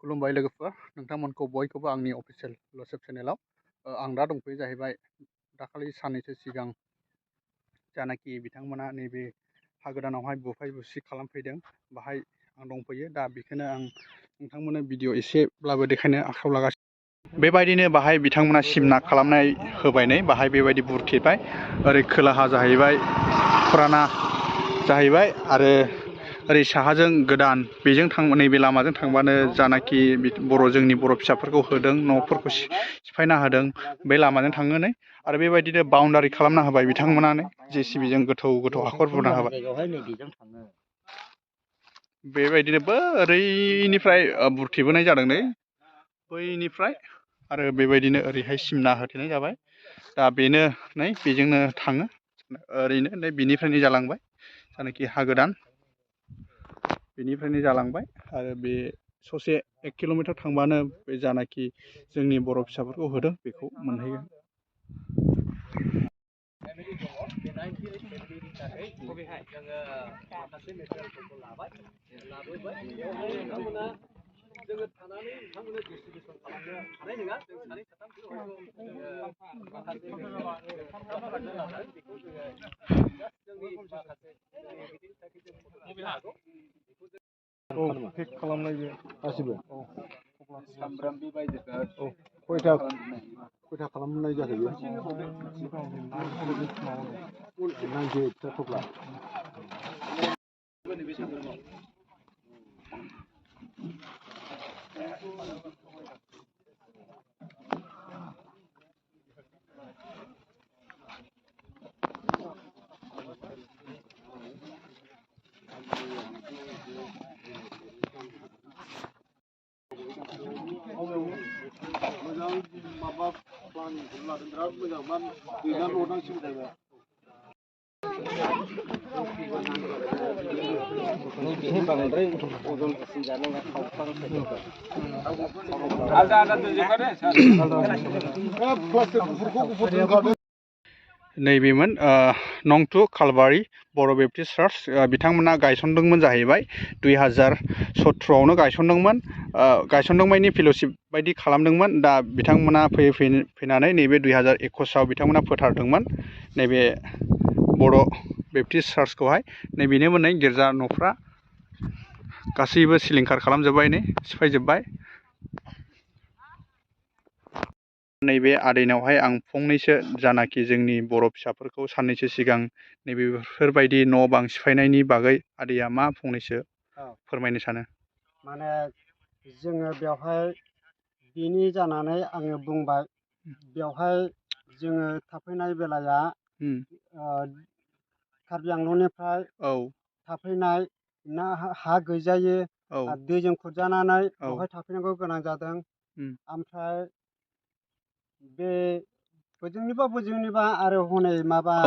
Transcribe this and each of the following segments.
खुलुमबाय लोगोफोर नोंथांमोनखौ बयखौबो आंनि अफिसियेल लसेब चेनेलाव आं दा दंफैयो जाहैबाय दाखालि साननैसो सिगां जानाखि बिथांमोना नैबे हा गोदानावहाय बुफाय बुसि खालामफैदों बाहाय आं दंफैयो दा बेखौनो आं नोंथांमोननो भिडिअ एसेब्लाबो देखायनो आखायाव लागासिनो बेबायदिनो बाहाय बिथांमोना सिमना खालामनाय होबाय नै बाहाय बेबायदि बुरथेबाय ओरै खोलाहा जाहैबाय फुराना जाहैबाय आरो ओरै साहाजों गोदान बेजों नैबे लामाजों थांबानो जानाखि जोंनि बर' फिसाफोरखौ होदों न'फोरखौ सिफायना होदों बे लामाजों थाङो नै आरो बेबायदिनो बाउन्डारि खालामना होबाय बिथांमोनानो जेसिबिजों गोथौ गोथौ हाखर बुरना होबाय बेबायदिनो ओरैनिफ्राय बुरथेबोनाय जादों नै बैनिफ्राय आरो बेबायदिनो ओरैहाय सिमना होथेनाय जाबाय दा बेनो नै बेजोंनो थाङो ओरैनो नै बिनिफ्रायनो जालांबाय जानाखि हा गोदान बेनिफ्रायनो जालांबाय आरो बे ससे 1 किल'मिटार थांबानो बे जानाखि जोंनि बर' फिसाफोरखौ होदों बेखौ मोनहैगोन पेक खालामनाय बे गासिबो सामब्रामबो बायजोबबाय खयथा खालामनाय जाहैयो 98 थफ्ला मोजां माबा प्लान लादों बिराद मोजां मा दैना ल'नांसिगौ जाहैबाय बांद्राय अजन जानाङा आलदा आलदा दोनजोबखादो नैबेमोन नं 2 खालबारि बर' बेप्टिस्ट चार्च बिथांमोना गायसनदोंमोन जाहैबाय 2017आवनो गायसनदोंमोन गायसनदोंमायनि फेल'शिप बायदि खालामदोंमोन दा बिथांमोना फैनानै नैबे 2021आव बिथांमोना फोथारदोंमोन नैबे बर' बेप्टिस्ट चार्चखौहाय नैबेनोमोन नै गिर्जा न'फ्रा गासैबो सिलिंखार खालामजोब्बाय नै सिफायजोब्बाय नैबे आदैनावहाय आं फंनैसो जानाखि जोंनि बर' फिसाफोरखौ साननैसो सिगां नैबेफोरबायदि न' बां सिफायनायनि बागै आदैया मा फंनैसो फोरमायनो सानो माने जोङो बेवहाय बिनि जानानै आङो बुंबाय बेवहाय जोङो थाफैनाय बेलाया कार्बि आंलंनिफ्राय थाफैनाय ना हा गैजायै दैजों खुरजानानै बेवहाय थाफैनांगौ गोनां जादों ओमफ्राय बे बोजोंनिबा आरो हनै माबा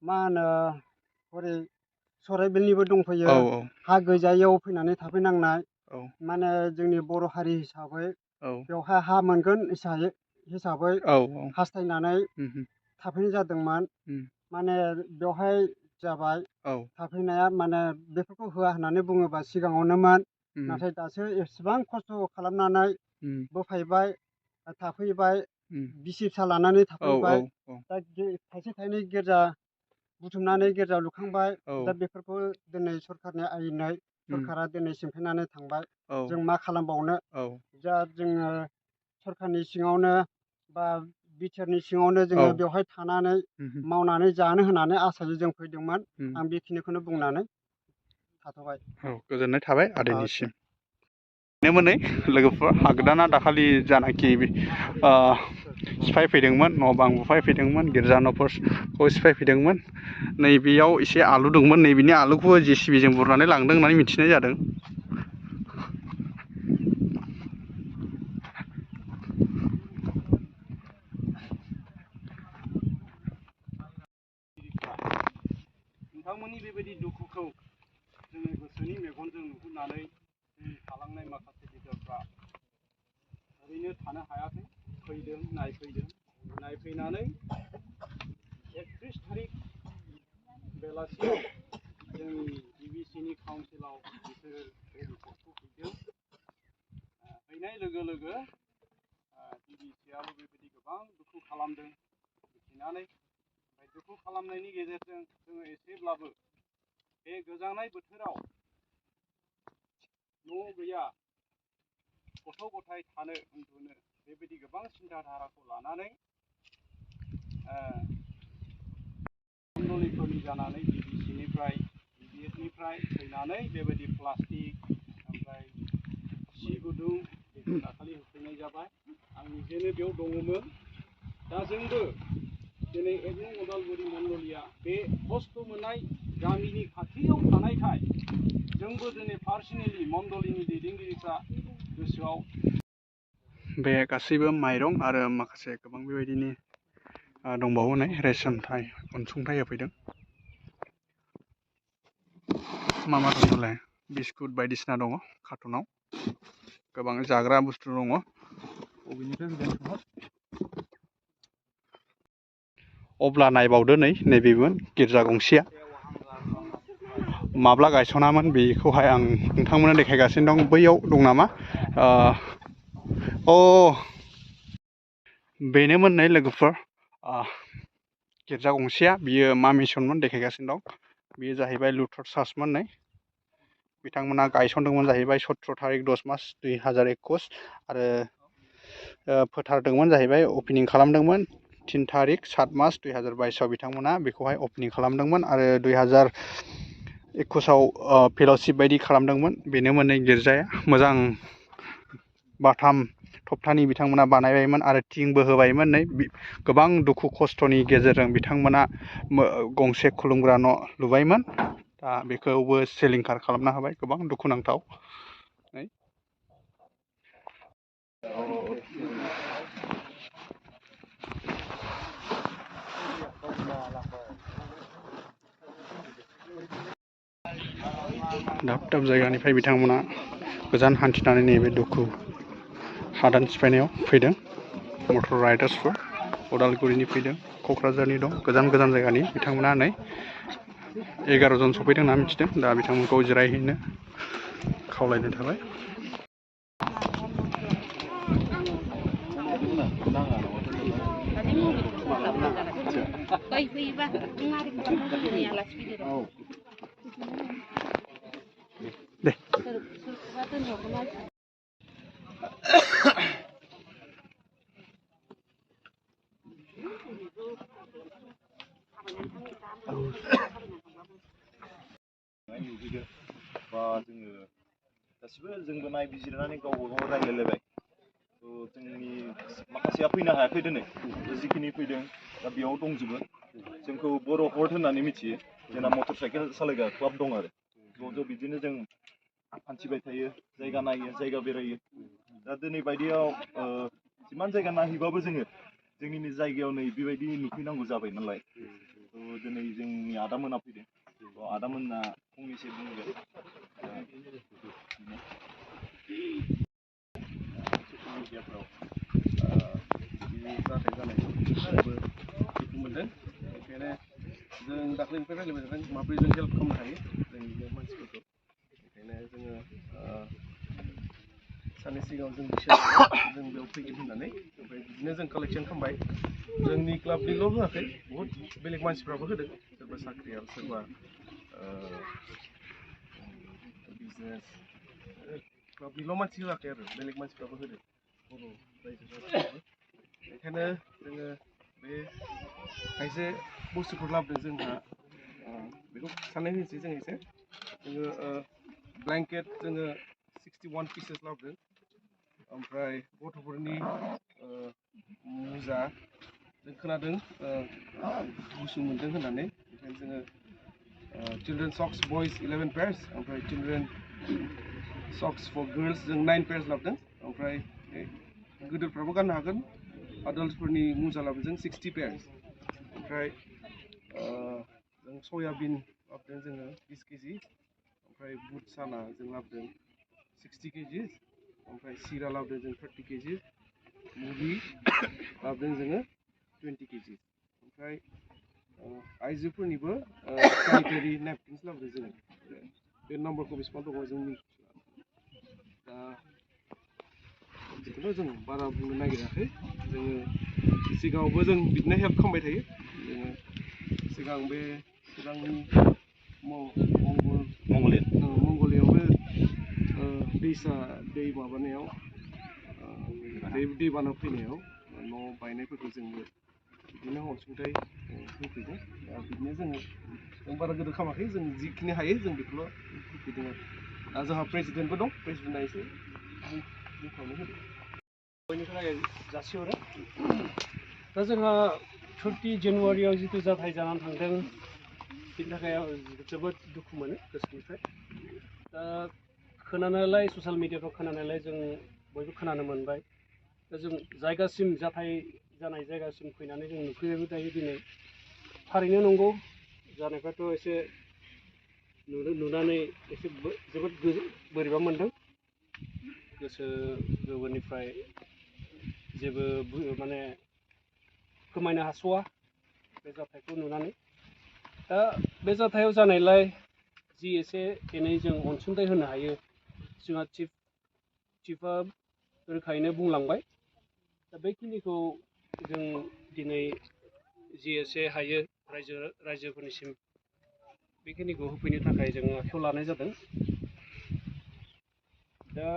मा होनो हरै सराइबिलनिबो दंफैयो हा गैजायैयाव फैनानै थाफैनांनाय माने जोंनि बर' हारि हिसाबै बेवहाय हा मोनगोन हिसाबै हास्थायनानै थाफैनाय जादोंमोन माने बेवहाय जाबाय थाफैनाया माने बेफोरखौ होआ होननानै बुङोबा सिगाङावनोमोन नाथाय दासो एसेबां खस्थ' खालामनानै बोफायबाय थाफैबाय बिसि फिसा लानानै थाफैबाय दा थाइसे थाइनै गिर्जा बुथुमनानै गिर्जा लुखांबाय दा बेफोरखौ दिनै सरखारनि आयेनै सरखारा दिनै सिमफायनानै थांबाय जों मा खालामबावनो जा जोङो सरखारनि सिङावनो बा बिटिआरनि सिङावनो जोङो बेवहाय थानानै मावनानै जानो होननानै आसायै जों फैदोंमोन आं बेखिनिखौनो बुंनानै थाथ'बाय गोजोननाय थाबाय आदैनिसिम बेनोमोन नै लोगोफोर हागोदाना दाखालि जानाखि सिफायफैदोंमोन न' बां बुफायफैदोंमोन गिर्जा न'फोरखौ सिफायफैदोंमोन नैबेयाव एसे आलु दंमोन नैबेनि आलुखौबो जेसिबिजों बुरनानै लांदों होननानै मिथिनाय जादों नोंथांमोननि बेबायदि दुखुखौ जोङो गोसोनि मेगनजों नुहुरनानै जोंनि थालांनाय माखासे गिदिरफ्रा ओरैनो थानो हायाखै फैदों नायफैदों नायफैनानै 31 थारिख बेलासियाव जोंनि DBCनि काउन्सिलाव बिसोर बे रिपर्टखौ हैदों। हैनाय लोगो लोगो DBCआबो बेबायदि गोबां दुखु खालामदों मिथिनानै। ओमफ्राय दुखु खालामनायनि गेजेरजों जोङो एसेब्लाबो बे गोजांनाय बोथोराव न' गैया, गथ' गथाय थानो उन्दुनो बेबायदि गोबां सिन्था धाराखौ लानानै मण्डलिफोरनि जानानै DBCनिफ्राय DBSनिफ्राय फैनानै बेबायदि प्लास्टिक ओमफ्राय सि गुदुं बेखौ दाखालि होफैनाय जाबाय। आं निजेनो बेयाव दङमोन। दा जोंबो दिनै एग्लं उदालगुरि मण्डलिया बे खस्थ' मोननाय गामिनि खाथियाव थानायखाय जोंबो दिनै पार्सनेलि मण्डलिनि दैदेनगिरिफ्रा गोसोआव बे गासैबो माइरं आरो माखासे गोबां बेबायदिनो दंबावो रेशनथाइ अनसुंथाइ होफैदों। मा मा दंलाय बिस्कुट बायदिसिना दङ कार्टुनाव, गोबां जाग्रा बुस्थु दङ। बबेनिफ्राय फैदों? अब्ला नायबावदो नैबेमोन गिर्जा गंसेया माब्ला गायसनामोन बेखौहाय आं नोंथांमोननो देखायगासिनो दं। बैयाव दं नामा? बेनोमोन लोगोफोर गिर्जा गंसेया। बियो मा मिसनमोन देखायगासिनो दं। बेयो जाहैबाय लुथार चार्चमोन। बिथांमोना गायसनदोंमोन जाहैबाय 17 थारिख 10 मास 2021 आरो फोथारदोंमोन जाहैबाय, अपेनिं खालामदोंमोन 3 थारिख 7 मास 2022 बिथांमोना बेखौहाय अपेनिं खालामदोंमोन आरो 2021 फेल'शिप बायदि खालामदोंमोन। बेनोमोन गिर्जाया। मोजां बाथाम थप्थानि बिथांमोना बानायबायमोन आरो थिंबो होबायमोन। गोबां दुखु खस्थ'नि गेजेरजों बिथांमोना गंसे खुलुमग्रा न' लुबायमोन। दा बेखौबो सिलिंखार खालामना होबाय। गोबां दुखुनांथाव। दाब दाब जायगानिफ्राय बिथांमोना गोजान हान्थिनानै नैबे दुखु हादान सिफायनायाव फैदों। मटर राइडार्सफोर उदालगुरिनि फैदों, क'क्राझारनि दं, गोजान गोजान जायगानि बिथांमोना 11 जन सफैदों होनना मिथिदों। दा बिथांमोनखौ जिरायहैनो खावलायनाय थाबाय। दे जोङो गासिबो जोंबो नायबिजिरनानै गावबा गाव रायज्लायलायबाय। जोंनि माखासेया फैनो हायाखै दिनै। जिखिनि फैदों दा बेयाव दंजोबो। जोंखौ बर' हर्ड होननानै मिथियो। जोंना मटर साइकेल सालायग्रा क्लाब दं आरो ज' बिदिनो जों हान्थिबाय थायो, जायगा नायो, जायगा बेरायो। दा दिनै बायदियाव जिमान जायगा नायहैबाबो जोङो जोंनि जायगायाव नै बेबायदि नुफैनांगौ जाबाय नालाय। दिनै जोंनि आदामोना फैदों। आदामोना फंनैसो बुंगोन। ससियेल मिडियाफ्राव बिदि जाथाय जानायखौ जोंबो दुखु मोनदों। बेखायनो जों दाख्लैनिफ्राय रायज्लायबाय थादों माबोरै जों हेल्प खालामनो हायो जोंनि बे मानसिफोरखौ। बेखायनो जोङो साननै सिगाङाव जों जों बेयाव फैगोन होननानै, ओमफ्राय बिदिनो जों कालेक्सन खालामबाय। जोंनि क्लाबनिल' होआखै, बहुद बेलेग मानसिफ्राबो होदों। सोरबा साख्रियाल, सोरबा बिजनेस। क्लाबनिल' मानसि होआखै आरो बेलेग मानसिफ्राबो होदों, बर' रायजो राजाफ्राबो। बेखायनो जोङो बे खायसे बुस्थुफोर लाबोदों जोंहा। बेखौ खिन्थानाय होनोसै जों एसे। जोङो ब्लेंकेट जोङो 61 पिसेस लाबोदों। ओमफ्राय गथ'फोरनि मुजा जों खोनादों गुसु मोनदों होननानै। ओंखायनो जोङो चिल्ड्रेन सक्स बयस 11 पेयार्स, ओमफ्राय चिल्ड्रेन सक्स फर गार्ल्स जों 9 पेयार्स लाबोदों। ओमफ्राय गिदिरफ्राबो गाननो हागोन। आडाल्टफोरनि मुजा लाबोदों 60 पेयार्स। ओमफ्राय जों सयाबिन लाबोदों जोङो 20 केजि। ओमफ्राय बुट साना जों लाबोदों 60 केजि। ओमफ्राय सिरा लाबोदों जों 30 केजि। मुरि लाबोदों जोङो 20 kg ओमफ्राय आइजोफोरनिबो sanitary napkins लाबोदों जोङो बे नाम्बारखौ बेसेबां दङ जों मिथिला दा जिखुनु जों बारा बुंनो नागिराखै जोङो सिगाङावबो जों बिदिनो हेल्प खालामबाय थायो जोङो सिगां बे सिगांनि मंगलियावबो दैसा दै माबानायाव दैबाना फैनायाव न' बायनायफोरखौ जोंबो बिदिनो अनसुंथाइ होफैदों दा बिदिनो जों बारा गोदो खालामाखै जों जिखिनि हायो जों बेखौल' होफैदों आरो दा जोंहा प्रेसिडेन्टबो दं प्रेसिडेन्टआ एसे बुंखावनो होदो बयनि थाखाय जासिहरो दा जोंहा 30 जानुवारियाव जिथु जाथाय जानानै थांदों बिनि थाखाय जोबोद दुखु मोनो गोसोनिफ्राय दा खोनानायलाय ससियेल मिडियाफ्राव खोनानायलाय जों बयबो खोनानो मोनबाय दा जों जायगासिम जाथाय जानाय जायगासिम फैनानै जों नुफैबायबो दायो दिनै थारैनो नंगौ जानायफ्राथ' एसे नुनानै एसे जोबोद बोरैबा मोनदों गोसो गोरबोनिफ्राय जेबो माने फोरमायनो हास'वा बे जाथायखौ नुनानै दा बे जाथायाव जानायलाय जि एसे एनै जों अनसुंथाइ होनो हायो जोंहा चिफआ रोखायैनो बुंलांबाय दा बेखिनिखौ जों दिनै जि एसे हायो रायजोफोरनिसिम बेखिनिखौ होफैनो थाखाय जों आखायाव लानाय जादों दा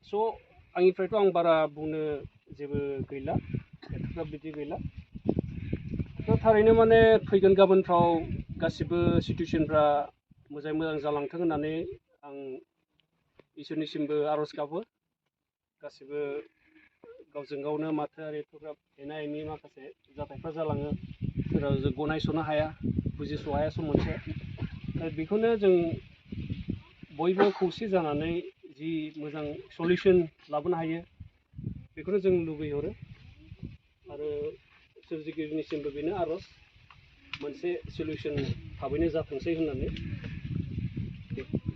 स' आंनिफ्रायथ' आं बारा बुंनो जेबो गैला एथ'ग्राब बिदि गैला दा थारैनो माने फैगोन गाबोनफ्राव गासिबो सिटुवेसनफ्रा मोजाङै मोजां जालांथों होननानै आं इसोरनिसिमबो आर'ज गाबो गासिबो गावजों गावनो माथोआरि एथ'ग्राब एना एनि माखासे जाथायफ्रा जालाङो जेराव जों गनायस'नो हाया बुजिस' हाया सम मोनसे बेखौनो जों बयबो खौसे जानानै जि मोजां सलिउसन लाबोनो हायो बेखौनो जों लुबैहरो आरो सोरजिगिरिनिसिमबो बेनो आर'ज मोनसे सलिउसन थाबैनो जाथोंसै होननानै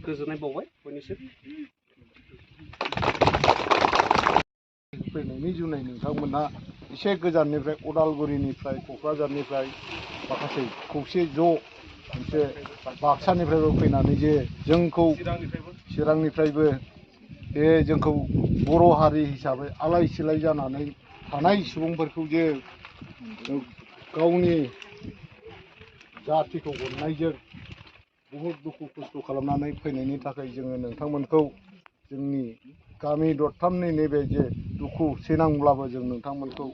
गोजोननाय बावबाय बयनिसिम फैनायनि जुनै नोंथांमोनहा एसे गोजाननिफ्राय उदालगुरिनिफ्राय क'क्राझारनिफ्राय माखासे खौसे ज' मोनसे बाक्सानिफ्रायबो फैनानै जे जोंखौ चिरांनिफ्रायबो बे जोंखौ बर' हारि हिसाबै आलाय सिलाय जानानै थानाय सुबुंफोरखौ जे गावनि जाथिखौ अननायजों बहुद दुखु खस्थ' खालामनानै फैनायनि थाखाय जोङो नोंथांमोनखौ जोंनि गामि दरथामनि नैबे जे दुखु सैनांब्लाबो जों नोंथांमोनखौ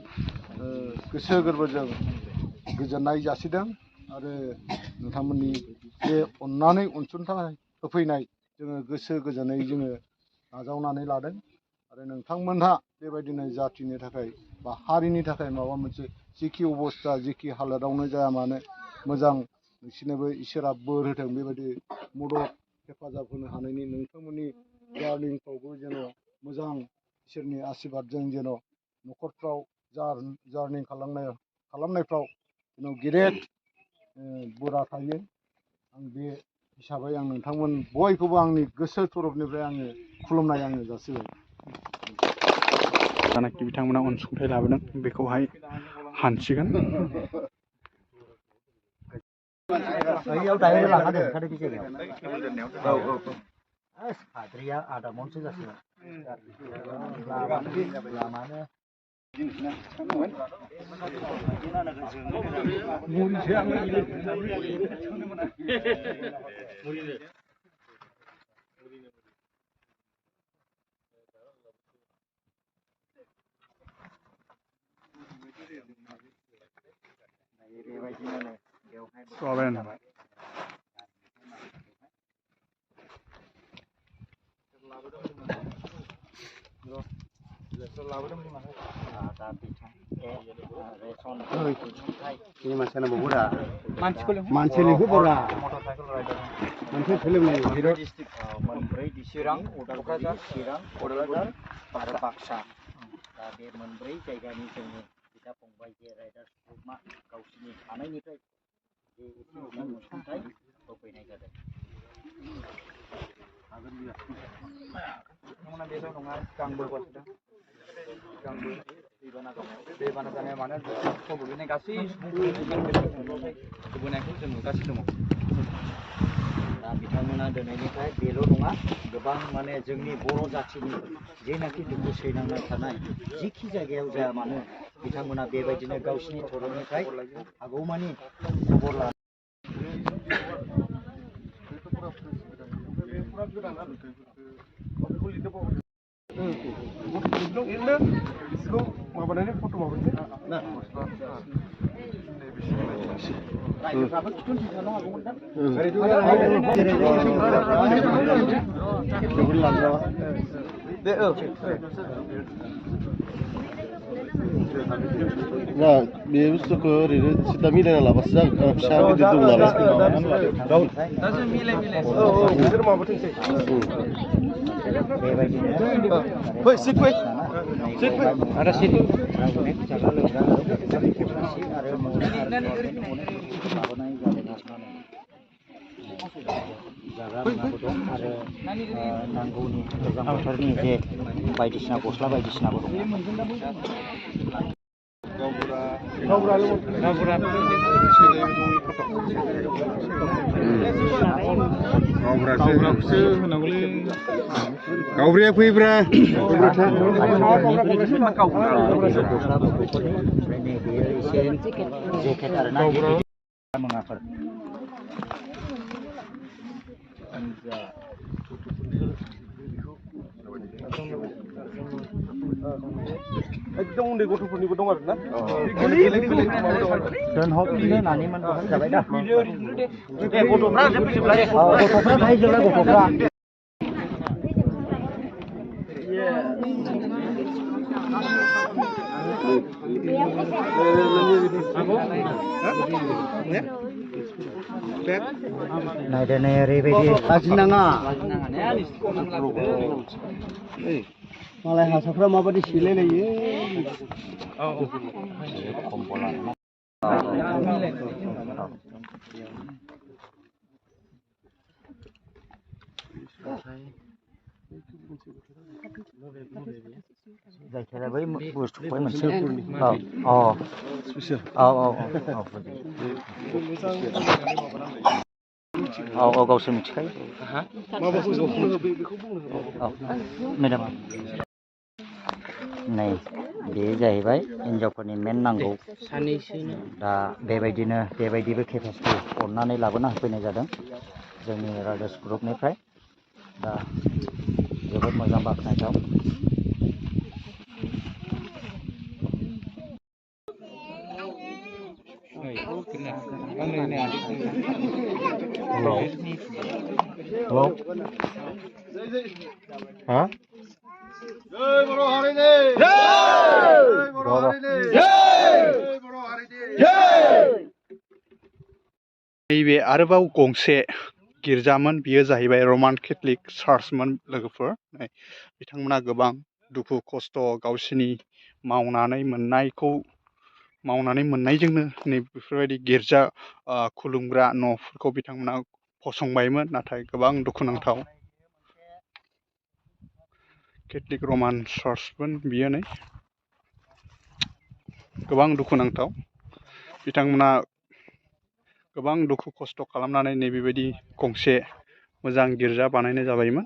गोसो गोरबोजों गोजोननाय जासिदों आरो नोंथांमोननि बे अननानै अनसुंथाइ होफैनाय जोङो गोसो गोजोनै जोङो नाजावनानै लादों आरो नोंथांमोनहा बेबायदिनो जाथिनि थाखाय बा हारिनि थाखाय माबा मोनसे जिखि अबस्था जिखि हालोदावनो जाया मानो मोजां नोंसिनोबो इसोरा बोर होथों बेबायदि मदद हेफाजाब होनो हानायनि नोंथांमोननि जार्निफ्रावबो जेन' मोजां इसोरनि आशीर्बादजों जेन' न'खरफ्राव जार्नि खालामनायफ्राव जेन' गेदेर बोरा थायो आं बे हिसाबै आं नोंथांमोन बयखौबो आंनि गोसो तरफनिफ्राय आङो खुलुमनाय आङो जासिबाय जानाखि बिथांमोना अनसुंथाइ लाबोदों बेखौहाय हानसिगोन बैयाव दायो लांना दोनखादो बे जायगायाव साद्रिया आदा मनसो जासिगोन लामानो Suaben. मानसिनिखौ बोरा मोनसे फिल्मनि हिर' डिस्ट्रिक्ट मोनब्रै चिरां क'क्राझार चिरां क'क्राझार आरो बाक्सा दा बे मोनब्रै जायगानि जोंनि बिदा फंबाय जे राइडार्स ग्रुपआ गावसिनि थानायनिफ्राय जे अनसुंथाइ होफैनाय जादों बिथांमोना बेल' नङा गांबो हरदों गांबो दैबाना जानाया मानो गोग्लैनाय गासै सुबुंफोरखौ जों नुगासिनो दङ। दा बिथांमोना दिनैनिफ्राय बेल' नङा गोबां माने जोंनि बर' जाथिनि जेनाखि दुखु सैनांना थानाय जिखि जायगायाव जाया मानो बिथांमोना बेबायदिनो गावसिनि धोरोमनिफ्राय हागौमानि खबर लानानै माबानानै फट' माबानोसै रायजोफ्राबो खिथुन थानो हागौमोन दा ना बे बुस्थुखौ ओरैनो सिदा मिलायना लाबासो जागोन फिसा गिदिर दं नालाय दा जों मिलाय बिसोर माबाथोंसै फै सिट फै सिट फै आरो सिट अनेक जाग्रा लोंग्रा आरो माबानाय जाग्रा मुवाबो दं आरो नांगौनि गोजां बोथोरनि जे बायदिसिना गस्ला बायदिसिनाबो दं। गावब्राया फैब्रा जेकेट आरोना मुवाफोर एकदम उन्दै गथ'फोरनिबो दं आरोना दोनहरनो होननानै मोनबोखानो जाबाय दा गथ'फ्रा फैजोबलाय गथ'फ्रा फैजोबलाय गथ'फ्रा नायदो नै ओरैबायदि लाजिनाङा मालाय हारसाफ्रा माबायदि सेलायलायो जायखिजाया बै बुस्थुखौहाय मोनसे गावसोर मिथिखायो मेडाम नै बे जाहैबाय हिनजावफोरनि मेन नांगौ दा बेबायदिबो केपासिटि अननानै लाबोना होफैनाय जादों जोंनि राजास ग्रुपनिफ्राय दा जोबोद मोजां बाख्नायथाव हेलौ हा जय बर' हारिनि जय बर' हारिनि जय बर' हारिनि जय नैबे आरोबाव गंसे गिर्जामोन बियो जाहैबाय रमान केथलिक चार्चमोन लोगोफोर बिथांमोना गोबां दुखु खस्थ' गावसिनि मावनानै मोननायजोंनो नै बेफोरबायदि गिर्जा खुलुमग्रा न'फोरखौ बिथांमोना फसंबायमोन नाथाय गोबां दुखुनांथाव केथलिक रमान चार्चमोन बियो नै गोबां दुखुनांथाव बिथांमोना गोबां दुखु खस्थ' खालामनानै नैबेबायदि गंसे मोजां गिर्जा बानायनाय जाबायमोन